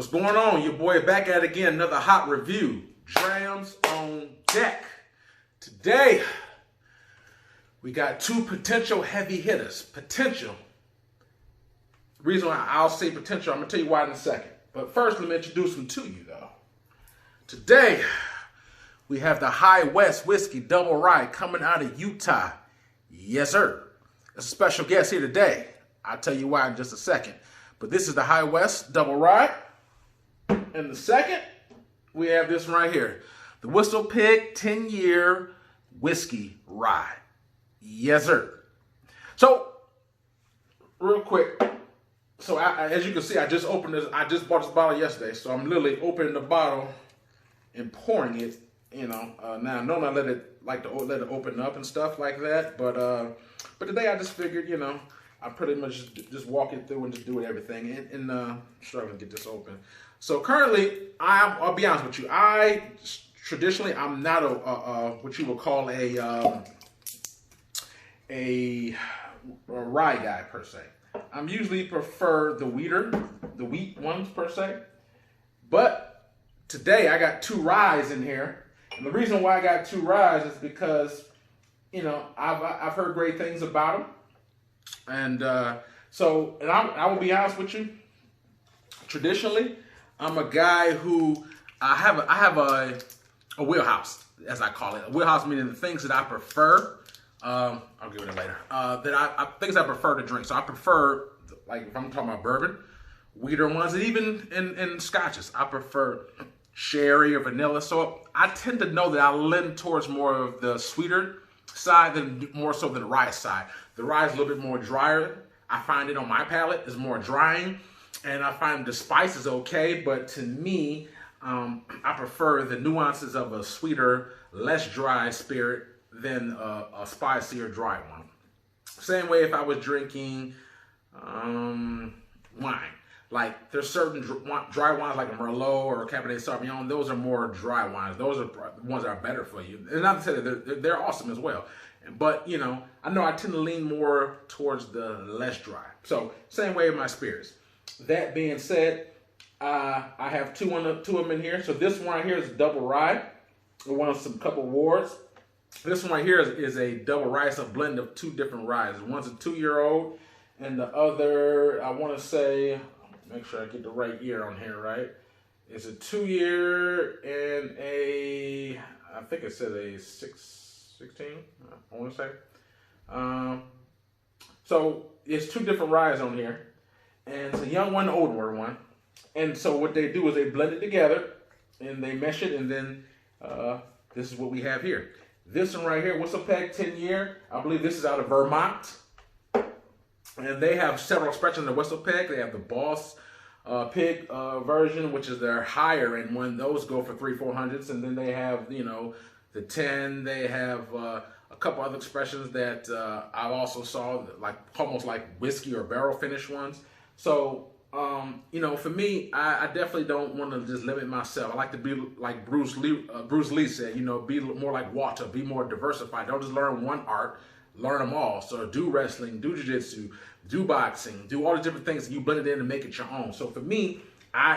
What's going on? Your boy back at it again, another hot review. Drams on deck. Today, we got two potential heavy hitters. Potential. The reason why I'll say potential, I'm going to tell you why in a second. But first, let me introduce them to you, though. Today, we have the High West Whiskey Double Rye coming out of Utah. Yes, sir. There's a special guest here today. I'll tell you why in just a second. But this is the High West Double Rye. And the second, we have this one right here. The WhistlePig 10-year whiskey rye. Yes, sir. So, real quick. So, as you can see, I just opened this. I just bought this bottle yesterday. So, I'm literally opening the bottle and pouring it. You know, now normally I let it open up and stuff like that. But today I just figured, you know, I pretty much just walk it through and just do it everything and struggling to get this open. So currently, I'll be honest with you. Traditionally I'm not a what you would call a rye guy per se. I'm usually prefer the wheat ones per se. But today I got two ryes in here, and the reason why I got two ryes is because, you know, I've heard great things about them. And I will be honest with you. Traditionally, I'm a guy who I have a wheelhouse, as I call it. A wheelhouse meaning the things that I prefer. I'll give it later. Things I prefer to drink. So I prefer, like if I'm talking about bourbon, weeder ones, and even in scotches, I prefer sherry or vanilla. So I tend to know that I lean towards more of the sweeter side more so than the rye side. The rye is a little bit more drier. I find it on my palate is more drying, and I find the spice is okay. But to me, I prefer the nuances of a sweeter, less dry spirit than a spicier, dry one. Same way if I was drinking wine. Like there's certain dry wines like a Merlot or a Cabernet Sauvignon. Those are more dry wines. Those are the ones that are better for you. And not to say that they're awesome as well. But, you know I tend to lean more towards the less dry. So same way with my spirits. That being said, I have two of them in here. So this one right here is a double rye. It won some couple awards. This one right here is a double rye. It's a blend of two different ryes. One's a 2-year-old, and the other, I want to say, make sure I get the right year on here, right? It's a 2-year and I think it said a 16, I want to say. So it's two different ryes on here, and it's a young one, older one. And so what they do is they blend it together, and they mesh it, and then this is what we have here. This one right here, WhistlePig 10-year, I believe this is out of Vermont. And they have several expressions of WhistlePig. They have the Boss Pig version, which is their higher end one. Those go for 300-400s. And then they have, you know, the 10. They have a couple other expressions that I also saw, like almost like whiskey or barrel finish ones. So, you know, for me, I definitely don't want to just limit myself. I like to be like Bruce Lee said, you know, be more like water, be more diversified. Don't just learn one art. Learn them all. So do wrestling, do jiu-jitsu, do boxing, do all the different things that you blend it in and make it your own. So for me,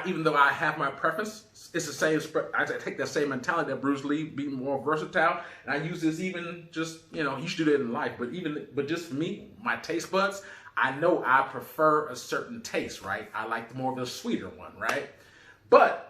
even though I have my preference, it's the same. I take that same mentality that Bruce Lee, be more versatile, and I use this even just, you know, you should do that in life. But just for me, my taste buds, I know I prefer a certain taste, right? I like more of a sweeter one, right? But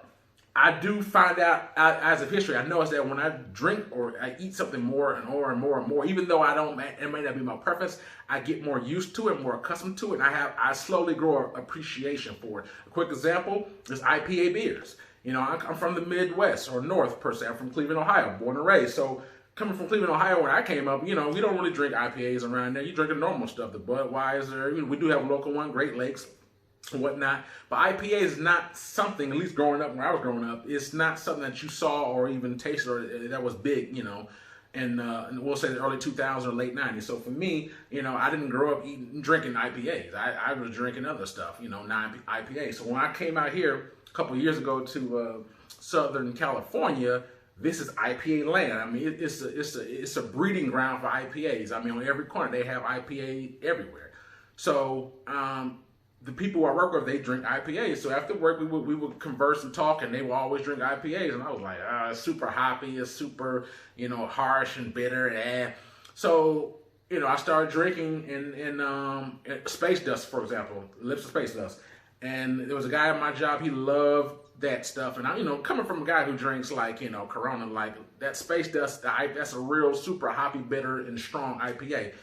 I do find out, as of history, I notice that when I drink or I eat something more and more and more and more, even though it may not be my preference, I get more used to it, more accustomed to it, and I slowly grow an appreciation for it. A quick example is IPA beers. You know, I'm from the Midwest or North per se. I'm from Cleveland, Ohio, born and raised. So coming from Cleveland, Ohio, when I came up, you know, we don't really drink IPAs around there. You drink the normal stuff, the Budweiser. You know, we do have a local one, Great Lakes, and whatnot. But IPA is not something, at least growing up, when I was growing up, it's not something that you saw or even tasted or that was big, you know, and we'll say the early 2000s or late 90s. So for me, you know, I didn't grow up drinking IPAs. I was drinking other stuff, you know, non-IPA. So when I came out here a couple of years ago to Southern California, this is IPA land. I mean, it's a breeding ground for IPAs. I mean, on every corner they have IPA everywhere. So the people I work with, they drink IPAs. So after work, we would converse and talk, and they would always drink IPAs. And I was like, it's super hoppy, it's super, harsh and bitter. So, I started drinking in Space Dust, for example, Lips of Space Dust. And there was a guy at my job, he loved that stuff. And I, coming from a guy who drinks like, Corona, like that Space Dust, that's a real super hoppy, bitter, and strong IPA.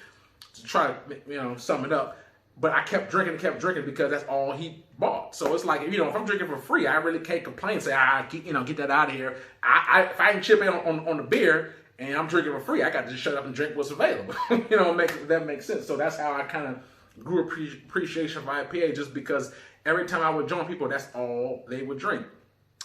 To try to, sum it up. But I kept drinking because that's all he bought. So it's like, if I'm drinking for free, I really can't complain. Say, get that out of here. If I can chip in on the beer and I'm drinking for free, I got to just shut up and drink what's available. That makes sense. So that's how I kind of grew appreciation for IPA, just because every time I would join people, that's all they would drink.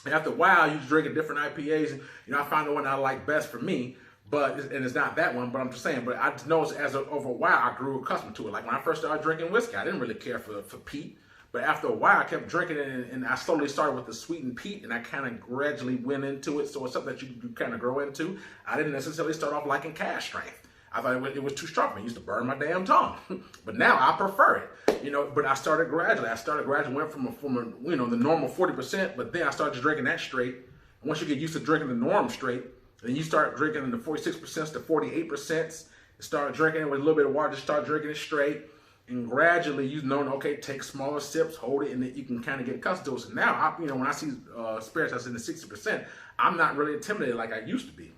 And after a while, you drinking different IPAs, and I found the one I like best for me. And it's not that one, but I'm just saying. But I noticed over a while, I grew accustomed to it. Like when I first started drinking whiskey, I didn't really care for peat. But after a while, I kept drinking it, and I slowly started with the sweetened peat, and I kind of gradually went into it. So it's something that you kind of grow into. I didn't necessarily start off liking cask strength. I thought it was too strong for me. It used to burn my damn tongue. But now I prefer it. But I started gradually. Went from the normal 40%, but then I started drinking that straight. And once you get used to drinking the norm straight, then you start drinking in the 46% to 48%. Start drinking it with a little bit of water. Just start drinking it straight. And gradually, okay, take smaller sips, hold it, and then you can kind of get accustomed to it. So now, when I see spirits that's in the 60%, I'm not really intimidated like I used to be.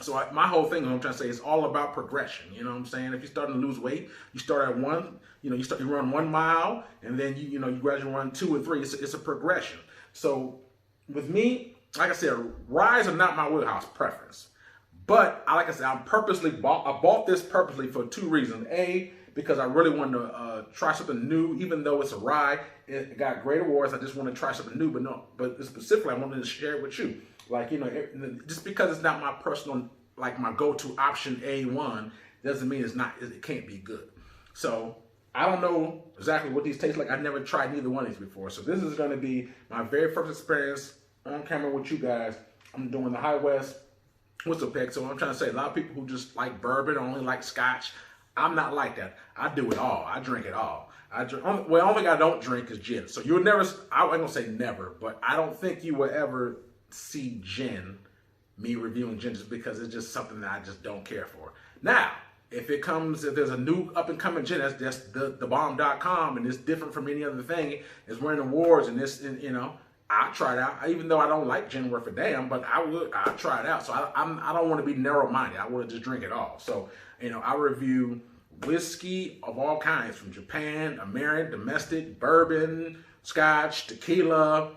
So my whole thing, what I'm trying to say, is all about progression. You know what I'm saying? If you're starting to lose weight, you start at one, you run 1 mile, and then you gradually run 2 and 3. It's a progression. So with me, like I said, ryes are not my wheelhouse preference. But like I said, I bought this purposely for 2 reasons. A, because I really wanted to try something new, even though it's a rye. It got great awards. I just want to try something new, but specifically, I wanted to share it with you. Like, just because it's not my personal, like my go-to option A1, doesn't mean it can't be good. So I don't know exactly what these taste like. I've never tried neither one of these before. So this is going to be my very first experience on camera with you guys. I'm doing the High West WhistlePig. So I'm trying to say, a lot of people who just like bourbon, only like scotch. I'm not like that. I do it all. I drink it all. Only thing I don't drink is gin. So you'll never, I ain't gonna say never, but I don't think you will ever see me reviewing gin, just because it's just something that I just don't care for. Now, if there's a new up and coming gin, that's the bomb.com, and it's different from any other thing, it's winning awards, and I'll try it out. Even though I don't like gin worth a damn, but I'll try it out. So I don't want to be narrow-minded. I want to just drink it all. So, I review whiskey of all kinds, from Japan, American, domestic, bourbon, scotch, tequila,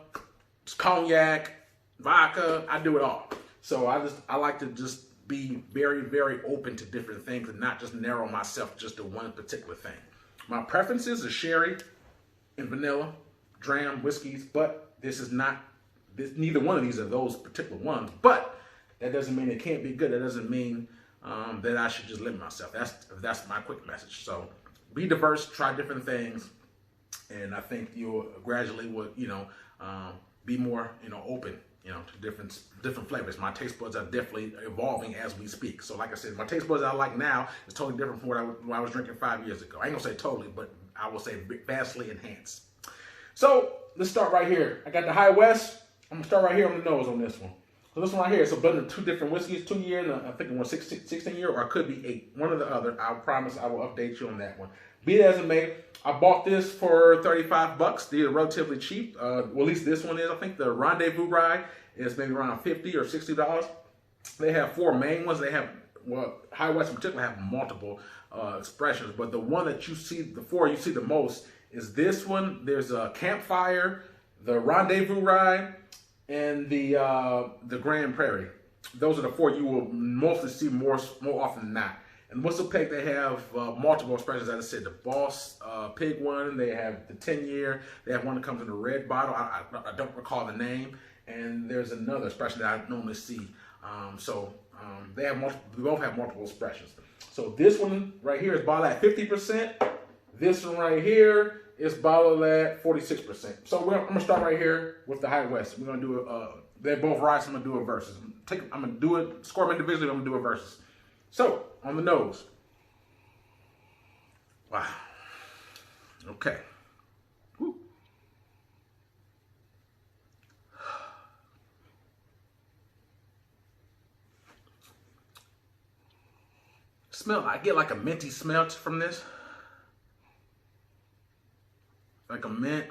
cognac, vodka. I do it all. So I like to just be very, very open to different things and not just narrow myself just to one particular thing. My preferences are sherry and vanilla, dram, whiskeys, but neither one of these are those particular ones. But that doesn't mean it can't be good. That doesn't mean that I should just limit myself. That's my quick message. So be diverse, try different things, and I think you'll gradually be more open to different flavors. My taste buds are definitely evolving as we speak. So like I said, my taste buds I like now is totally different from what I was drinking 5 years ago. I ain't gonna say totally, but I will say vastly enhanced. So let's start right here. I got the High West. I'm gonna start right here on the nose on this one. So this one right here is a blend of 2 different whiskeys, 2 year, and I think 16 year, or it could be 8. One or the other. I promise I will update you on that one. Be it as it may, I bought this for $35. These are relatively cheap. Well, at least this one is. I think the Rendezvous Rye is maybe around $50 or $60. They have 4 main ones. They have, High West in particular have multiple expressions, but the one that you see, the 4 you see the most is this one. There's a Campfire, the Rendezvous Rye, and the Grand Prairie. Those are the 4 you will mostly see more often than not. And WhistlePig, they have multiple expressions. As I said, the Boss Pig one, they have the 10 year, they have one that comes in a red bottle. I don't recall the name. And there's another expression that I normally see. They both have multiple expressions. So this one right here is bottled at 50%. This one right here is bottled at 46%. So I'm gonna start right here with the High West. We're gonna do they're both ryes. I'm gonna do a versus. I'm gonna do it, score them individually. I'm gonna do a versus. So on the nose. Wow. Okay. I get like a minty smell from this. Like a mint.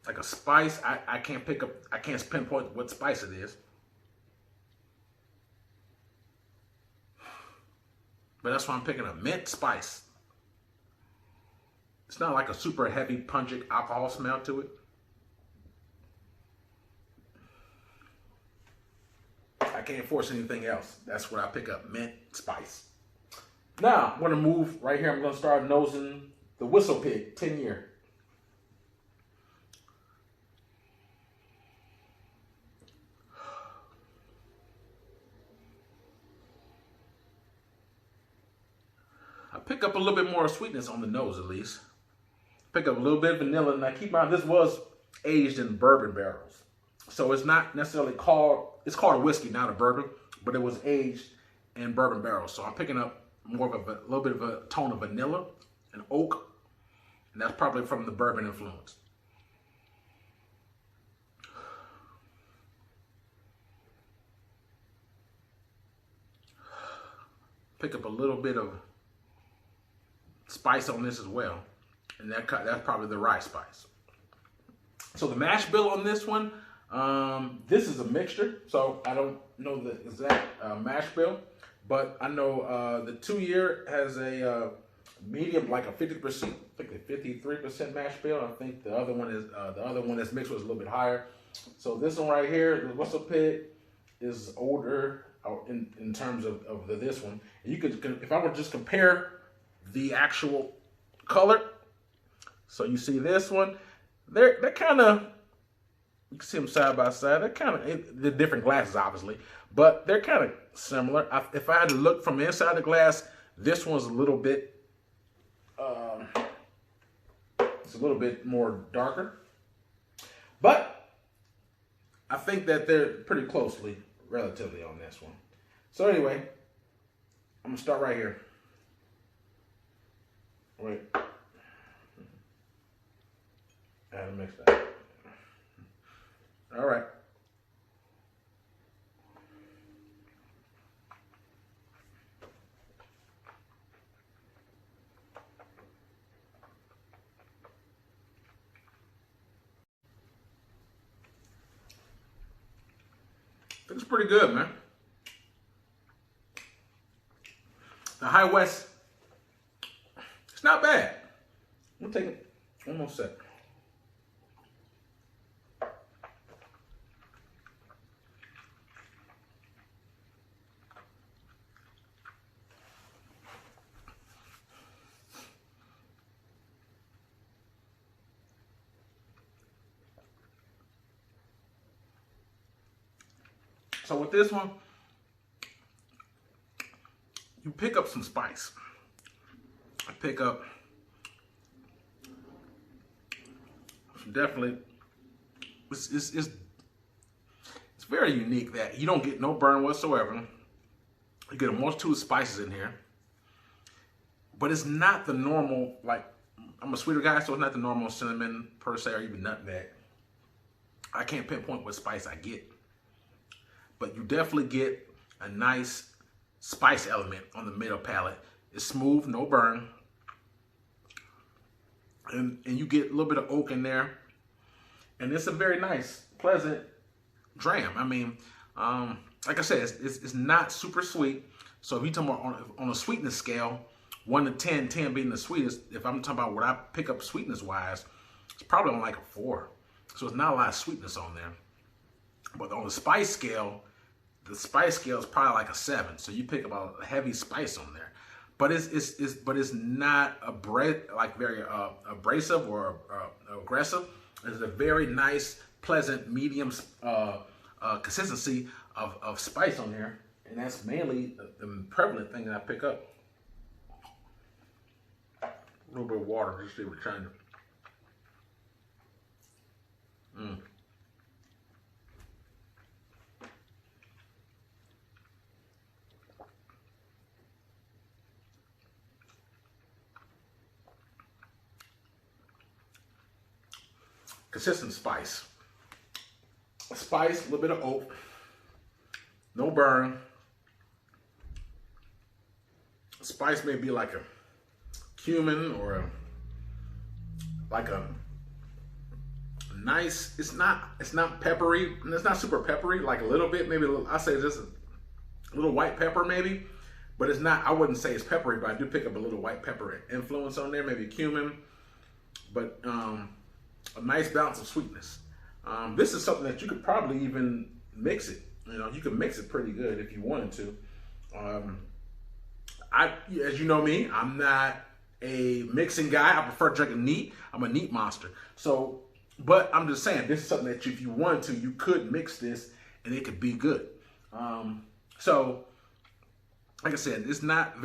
Like a spice. I can't pinpoint what spice it is. But that's why I'm picking a mint spice. It's not like a super heavy, pungent alcohol smell to it. I can't force anything else. That's what I pick up, mint spice. Now, I'm gonna move right here. I'm gonna start nosing the WhistlePig 10-year. I pick up a little bit more sweetness on the nose at least. Pick up a little bit of vanilla. Now keep in mind, this was aged in bourbon barrels. So it's not necessarily called, it's called a whiskey, not a bourbon, but it was aged in bourbon barrels. So I'm picking up more of a little bit of a tone of vanilla and oak, and that's probably from the bourbon influence. Pick up a little bit of spice on this as well, and that's probably the rye spice. So the mash bill on this one, this is a mixture, so I don't know the exact mash bill, but I know the 2-year has a medium, like a 50%, I think a 53% mash bill. I think the other one that's mixed was a little bit higher. So this one right here, the WhistlePig, is older in terms of this one. And you could, if I were to just compare the actual color, so you see this one, they're kind of, you can see them side by side. They're kind of, they're different glasses, obviously, but they're kind of similar. If I had to look from inside the glass, this one's a little bit, it's a little bit more darker. But I think that they're pretty closely, relatively, on this one. So anyway, I'm gonna start right here. Wait. I had to mix that. All right. I think it's pretty good, man. The High West, it's not bad. I'm gonna take it one more sec. So with this one, you pick up some spice. I pick up definitely, it's very unique that you don't get no burn whatsoever. You get a multitude of spices in here, but it's not the normal, like, I'm a sweeter guy, so it's not the normal cinnamon per se or even nutmeg. I can't pinpoint what spice I get, but you definitely get a nice spice element on the middle palate. It's smooth, no burn. And you get a little bit of oak in there. And it's a very nice, pleasant dram. I mean, like I said, it's not super sweet. So if you're talking about on a sweetness scale, 1 to 10, 10 being the sweetest, if I'm talking about what I pick up sweetness-wise, it's probably on like a 4. So it's not a lot of sweetness on there. But on the spice scale, the spice scale is probably like a 7. So you pick up a heavy spice on there. But it's not very abrasive or aggressive. It's a very nice, pleasant, medium consistency of spice on there, and that's mainly the prevalent thing that I pick up. A little bit of water, just see what we're trying to. Consistent spice. Spice, a little bit of oak, no burn, spice may be like a cumin or like a nice. It's not peppery. And it's not super peppery. Like a little bit, maybe. I say just a little white pepper, maybe. But it's not. I wouldn't say it's peppery, but I do pick up a little white pepper influence on there. Maybe cumin, but a nice balance of sweetness. This is something that you could probably even mix it. You know, you can mix it pretty good if you wanted to. As you know me, I'm not a mixing guy. I prefer drinking neat. I'm a neat monster. So, but I'm just saying, this is something that if you wanted to, you could mix this and it could be good. So, like I said, it's not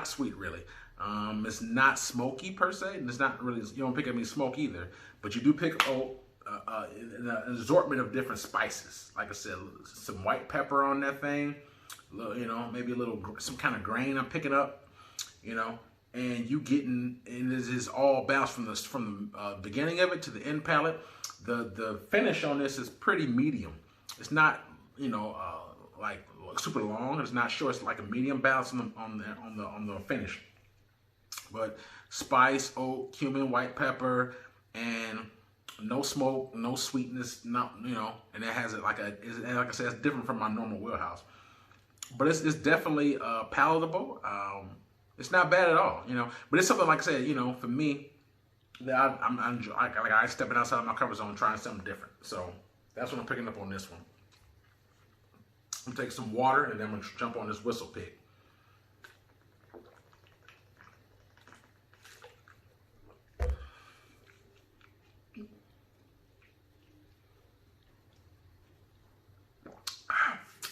sweet really. It's not smoky per se, and it's not really, you don't pick up any smoke either. But you do pick an assortment of different spices. Like I said, some white pepper on that thing. You know, maybe a little, some kind of grain I'm picking up, you know, and this is all balanced from the beginning of it to the end palate. The finish on this is pretty medium. It's not, you know, like super long. It's not short. It's like a medium balance on the finish. But spice, oak, cumin, white pepper, and no smoke, no sweetness, not, you know, and it has like I said, it's different from my normal wheelhouse. But it's definitely palatable. It's not bad at all, you know. But it's something, like I said, you know, for me, that I stepping outside of my comfort zone, trying something different. So that's what I'm picking up on this one. I'm gonna take some water and then I'm gonna jump on this WhistlePig.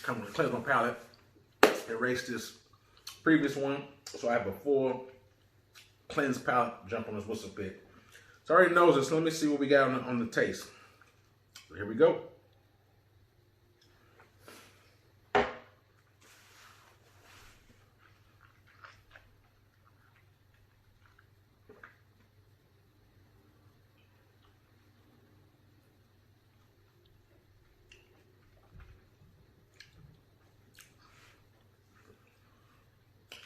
Come on, cleanse my palate. Erase this previous one, so I have a full cleansed palate. Jump on this WhistlePig. So I already knows this. Let me see what we got on the taste. So here we go.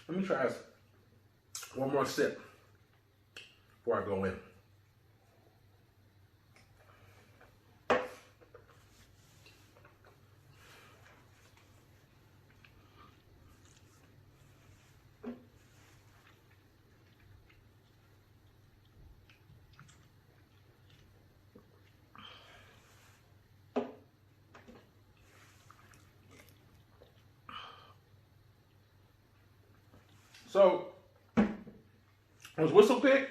Let me try one more sip before I go in. So, was WhistlePig?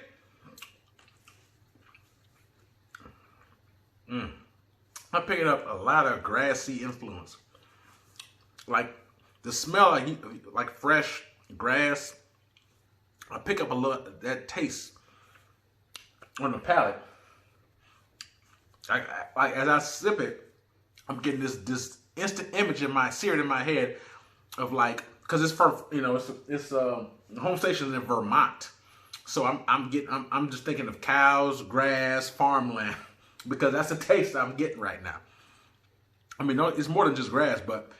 I'm picking up a lot of grassy influence. Like the smell, like fresh grass. I pick up a lot that taste on the palate. As I sip it, I'm getting this instant image seared in my head of like, because it's from, you know, it's the home station in Vermont, so I'm just thinking of cows, grass, farmland, because that's the taste I'm getting right now. I mean, no, it's more than just grass, but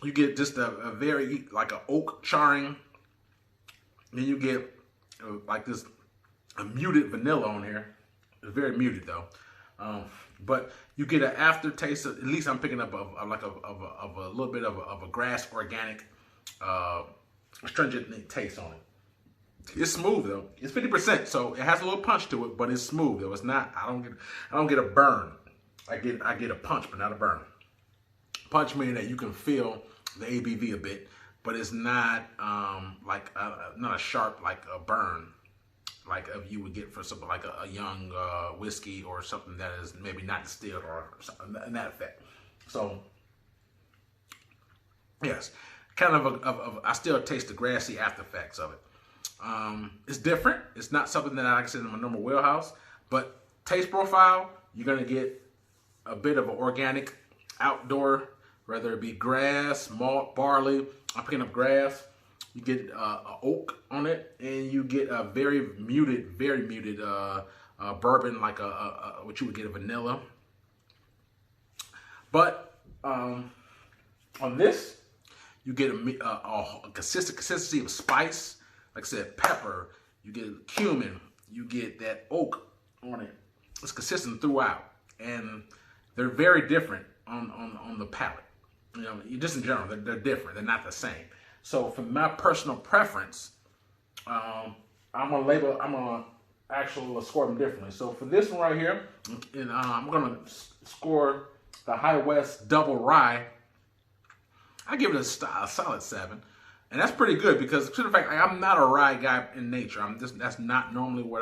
you get just a very, like, a oak charring, then you get like a muted vanilla on here. It's very muted though, but you get an aftertaste. At least I'm picking up of a little bit of a grass organic. Astringent taste on it. It's smooth though. It's 50%, so it has a little punch to it, but it's smooth though. It's not. I don't get a burn. I get a punch, but not a burn. Punch meaning that you can feel the ABV a bit, but it's not not a sharp like a burn, like you would get for something like a young whiskey or something that is maybe not distilled or something in that effect. So yes. Kind of I still taste the grassy after effects of it. It's different. It's not something that I consider in my normal wheelhouse, but taste profile, you're gonna get a bit of an organic outdoor, whether it be grass, malt, barley. I'm picking up grass. You get oak on it, and you get a very muted bourbon, like what you would get a vanilla. But on this, You get a consistency of spice. Like I said, pepper. You get cumin. You get that oak on it. It's consistent throughout, and they're very different on the palate. You know, just in general, they're different. They're not the same. So for my personal preference, I'm gonna actually score them differently. So for this one right here, and I'm gonna score the High West Double Rye. I give it a solid 7, and that's pretty good because, to the fact, I'm not a rye guy in nature. That's not normally what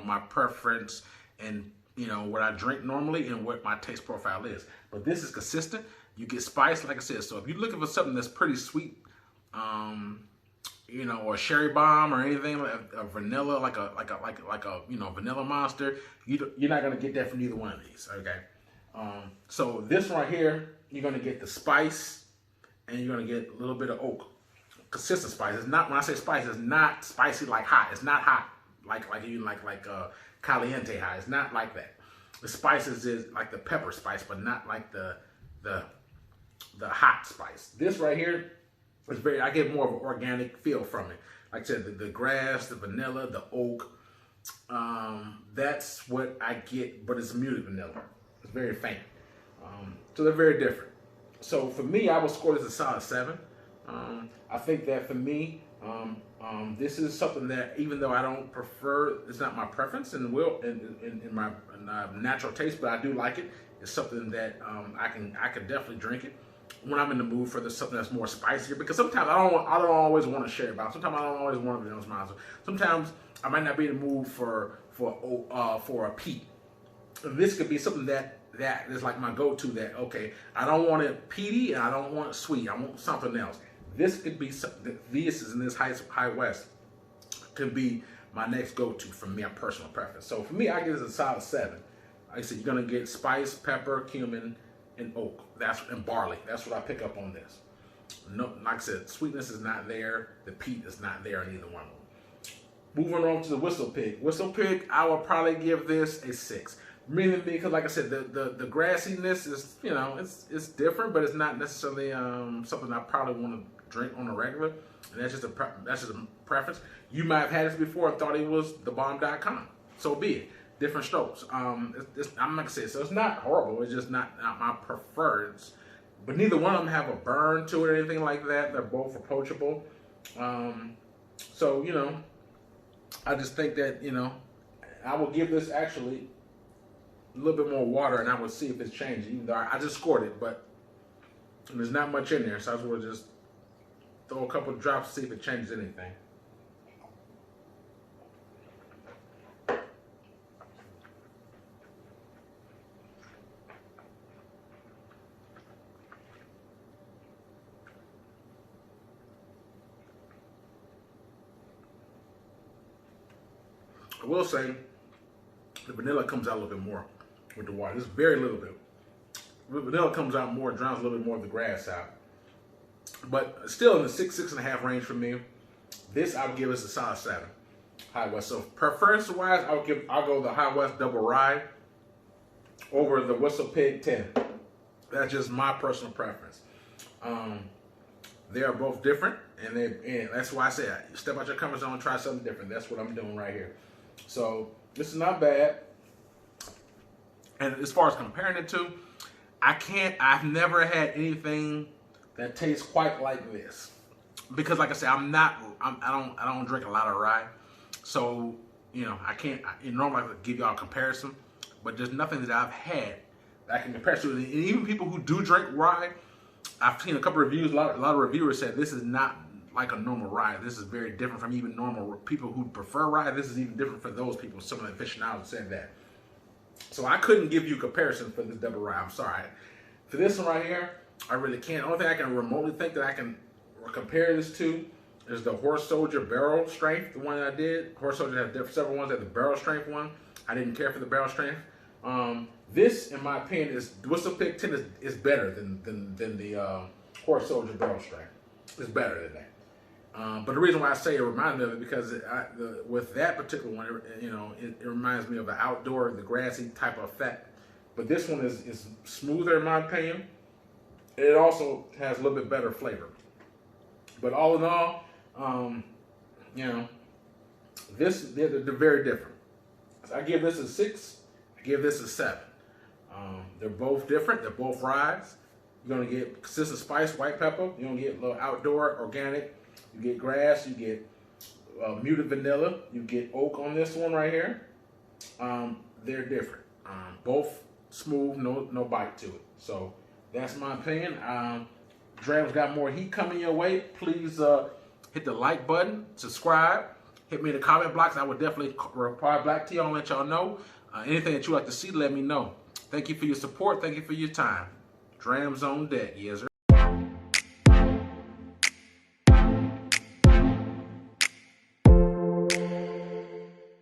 my preference and what I drink normally and what my taste profile is. But this is consistent. You get spice, like I said. So if you're looking for something that's pretty sweet, or a cherry bomb or anything like a vanilla, like a vanilla monster, you're not gonna get that from either one of these. Okay. So this one right here, you're gonna get the spice, and you're gonna get a little bit of oak. Consistent spice. It's not, when I say spice, it's not spicy like hot. It's not hot like even like caliente hot. It's not like that. The spices is like the pepper spice, but not like the hot spice. This right here is I get more of an organic feel from it. Like I said, the grass, the vanilla, the oak. That's what I get, but it's muted vanilla. It's very faint. So they're very different. So for me, I would score this a solid 7. I think that for me, this is something that, even though I don't prefer, it's not my preference in my natural taste, but I do like it. It's something that I can definitely drink it when I'm in the mood for something that's more spicier. Because sometimes I don't always want to share about. Sometimes I don't always want to be on Smiles. Sometimes I might not be in the mood for a peat. This could be something that is like my go-to. That, okay, I don't want it peaty and I don't want it sweet. I want something else. This could be something. This is in this High West could be my next go-to for me, a personal preference. So for me, I give this a solid 7. Like I said, you're gonna get spice, pepper, cumin, and oak. And barley. That's what I pick up on this. No, like I said, sweetness is not there. The peat is not there in either one of them. Moving on to the WhistlePig. WhistlePig, I will probably give this a 6. Mainly because, like I said, the grassiness is, it's different, but it's not necessarily something I probably want to drink on a regular. And that's just a preference. You might have had this before and thought it was thebomb.com. So be it. Different strokes. I'm not gonna say it. So it's not horrible. It's just not my preference. But neither one of them have a burn to it or anything like that. They're both approachable. So I just think that I will give this actually a little bit more water, and I will see if it's changing. Even though I just scored it, but there's not much in there, so I just want to just throw a couple of drops to see if it changes anything. I will say the vanilla comes out a little bit more with the water. It's very little bit. The vanilla comes out more, drowns a little bit more of the grass out. But still in the 6.5 range for me. This I would give us a solid 7. High West. So preference wise, I'll go the High West Double Rye over the WhistlePig 10. That's just my personal preference. They are both different, and that's why I say step out your comfort zone and try something different. That's what I'm doing right here. So this is not bad. And as far as comparing it to, I've never had anything that tastes quite like this. Because like I said, I don't drink a lot of rye. So, I can't, normally I could give y'all a comparison, but there's nothing that I've had that I can compare to. And even people who do drink rye, I've seen a couple of reviews, a lot of reviewers said this is not like a normal rye. This is very different from even normal people who prefer rye. This is even different for those people. Some of the aficionados said that. So I couldn't give you a comparison for this double rye. I'm sorry. For this one right here, I really can't. The only thing I can remotely think that I can compare this to is the Horse Soldier Barrel Strength, the one that I did. Horse Soldier has several ones. That the Barrel Strength one, I didn't care for the Barrel Strength. This, in my opinion, is WhistlePig 10 is better than the Horse Soldier Barrel Strength. It's better than that. But the reason why I say it reminds me of it because with that particular one, it reminds me of the outdoor, the grassy type of effect. But this one is smoother in my opinion. It also has a little bit better flavor. But all in all, you know, they're very different. So I give this a 6. I give this a 7. They're both different. They're both ryes. You're gonna get consistent spice, white pepper. You're gonna get a little outdoor, organic. You get grass. You get muted vanilla. You get oak on this one right here. They're different. Both smooth, no bite to it. So that's my opinion. Drams got more heat coming your way. Please hit the like button, subscribe, hit me in the comment box. I would definitely reply back to y'all and let y'all know. Anything that you like to see, let me know. Thank you for your support. Thank you for your time. Drams on deck, yes sir.